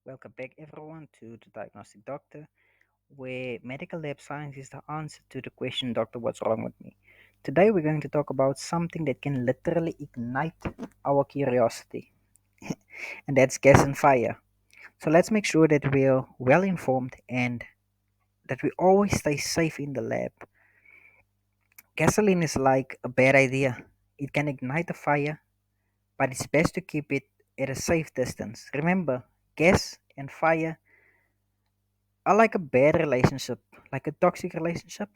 Welcome back, everyone, to the Diagnostic Doctor, where medical lab science is the answer to the question, Doctor, what's wrong with me? Today, we're going to talk about something that can literally ignite our curiosity, and that's gas and fire. So, let's make sure that we're well informed and that we always stay safe in the lab. Gasoline is like a bad idea, it can ignite a fire, but it's best to keep it at a safe distance. Remember, gas and fire are like a bad relationship, like a toxic relationship.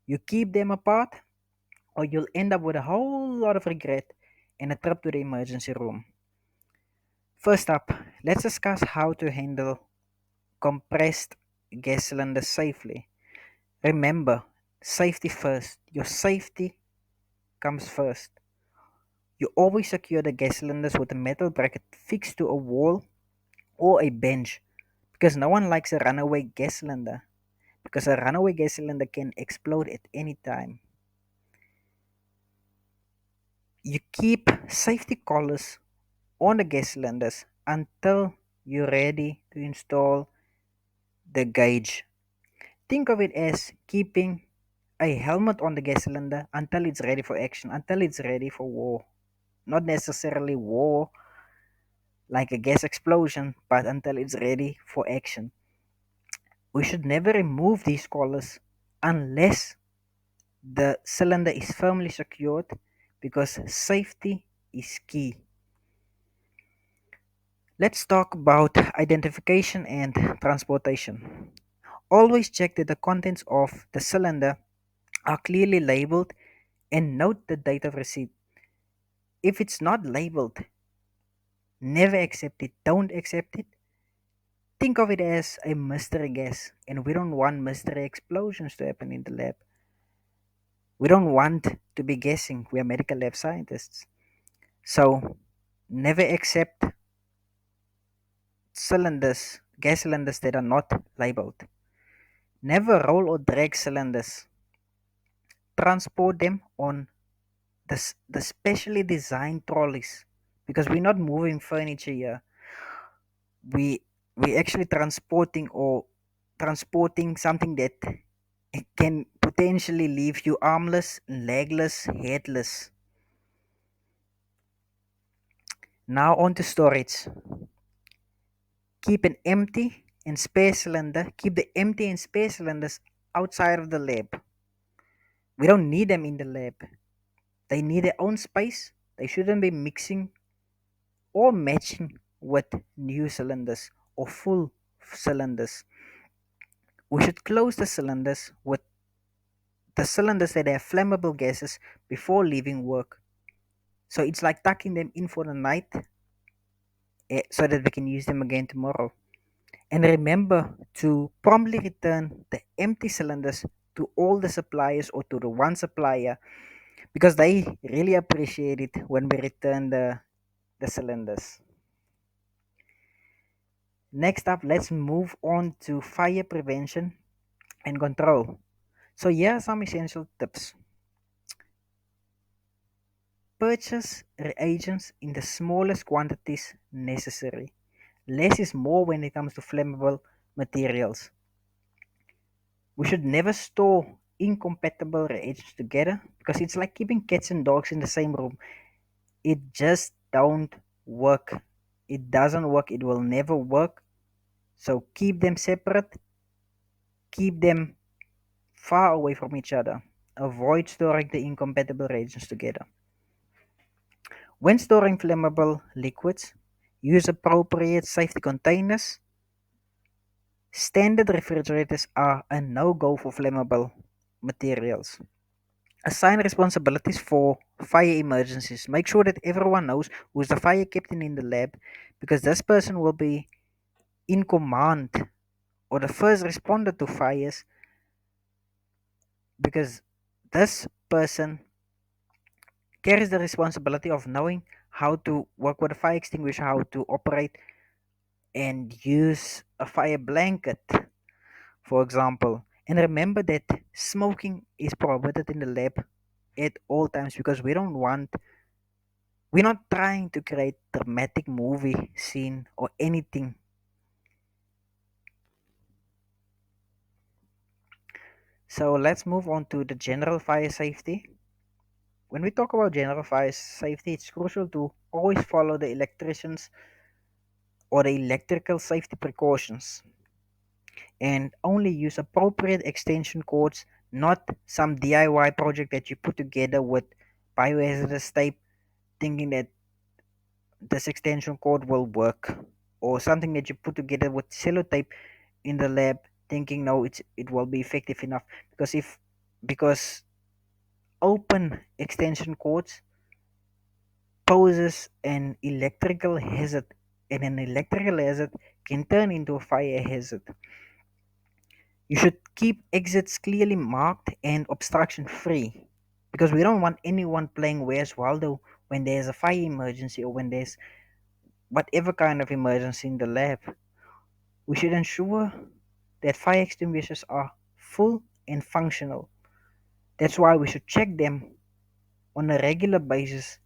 You keep them apart, or you'll end up with a whole lot of regret and a trip to the emergency room. First up, let's discuss how to handle compressed gas cylinders safely. Remember, safety first. Your safety comes first. You always secure the gas cylinders with a metal bracket fixed to a wall or a bench because no one likes a runaway gas cylinder because a runaway gas cylinder can explode at any time. You keep safety collars on the gas cylinders until you're ready to install the gauge. Think of it as keeping a helmet on the gas cylinder until it's ready for action, until it's ready for war. Not necessarily war like a gas explosion, but until it's ready for action. We should never remove these collars unless the cylinder is firmly secured because safety is key. Let's talk about identification and transportation. Always check that the contents of the cylinder are clearly labeled and note the date of receipt. If it's not labeled, never accept it. Don't accept it. Think of it as a mystery gas, and we don't want mystery explosions to happen in the lab. We don't want to be guessing. We are medical lab scientists. So, never accept gas cylinders that are not labeled. Never roll or drag cylinders. Transport them on the specially designed trolleys because we're not moving furniture here. We actually transporting something that can potentially leave you armless, legless, headless. Now on to storage. Keep an empty and spare cylinder. Keep the empty and spare cylinders outside of the lab. We don't need them in the lab. They need their own space. They shouldn't be mixing or matching with new cylinders or full cylinders. We should close the cylinders with the cylinders that have flammable gases before leaving work. So it's like tucking them in for the night so that we can use them again tomorrow. And remember to promptly return the empty cylinders to all the suppliers or to the one supplier because they really appreciate it when we return the cylinders. Next up, let's move on to fire prevention and control. So here are some essential tips. Purchase reagents in the smallest quantities necessary. Less is more when it comes to flammable materials. We should never store incompatible reagents together because it's like keeping cats and dogs in the same room. It just don't work. It doesn't work. It will never work. So keep them separate. Keep them far away from each other. Avoid storing the incompatible reagents together. When storing flammable liquids, use appropriate safety containers. Standard refrigerators are a no-go for flammable materials. Assign responsibilities for fire emergencies. Make sure that everyone knows who's the fire captain in the lab because this person will be in command or the first responder to fires because this person carries the responsibility of knowing how to work with a fire extinguisher, how to operate and use a fire blanket, for example. And remember that smoking is prohibited in the lab at all times because we're not trying to create dramatic movie scene or anything. So let's move on to the general fire safety. When we talk about general fire safety, it's crucial to always follow the electricians or the electrical safety precautions and only use appropriate extension cords, not some DIY project that you put together with biohazardous tape thinking that this extension cord will work, or something that you put together with sellotape in the lab thinking no it will be effective enough, because open extension cords poses an electrical hazard, and an electrical hazard can turn into a fire hazard. You should keep exits clearly marked and obstruction free, because we don't want anyone playing Where's Waldo when there's a fire emergency or when there's whatever kind of emergency in the lab. We should ensure that fire extinguishers are full and functional. That's why we should check them on a regular basis,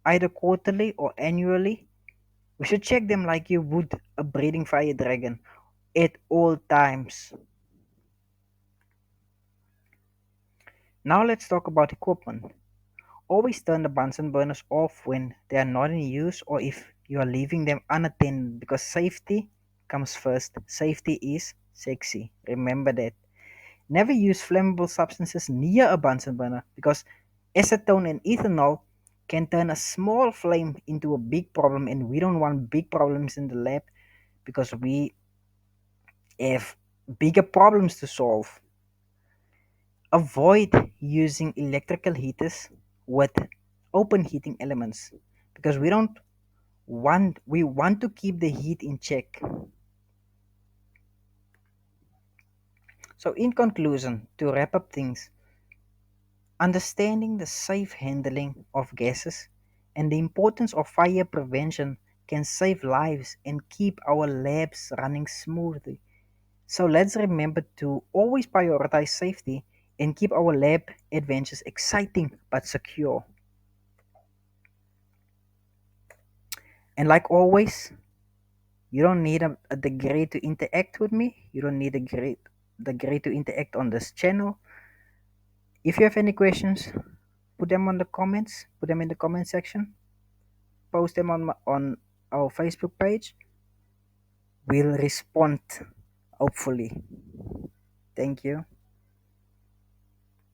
either quarterly or annually. We should check them like you would a breeding fire dragon at all times. Now let's talk about equipment. Always turn the Bunsen burners off when they are not in use or if you are leaving them unattended, because safety comes first. Safety is sexy. Remember that. Never use flammable substances near a Bunsen burner, because acetone and ethanol can turn a small flame into a big problem, and we don't want big problems in the lab because we have bigger problems to solve. Avoid using electrical heaters with open heating elements, because we want to keep the heat in check. So in conclusion, to wrap up things, understanding the safe handling of gases and the importance of fire prevention can save lives and keep our labs running smoothly. So let's remember to always prioritize safety and keep our lab adventures exciting but secure. And like always, you don't need a degree to interact with me. You don't need a degree to interact on this channel. If you have any questions, put them on the comments. Put them in the comment section. Post them on our Facebook page. We'll respond, hopefully. Thank you.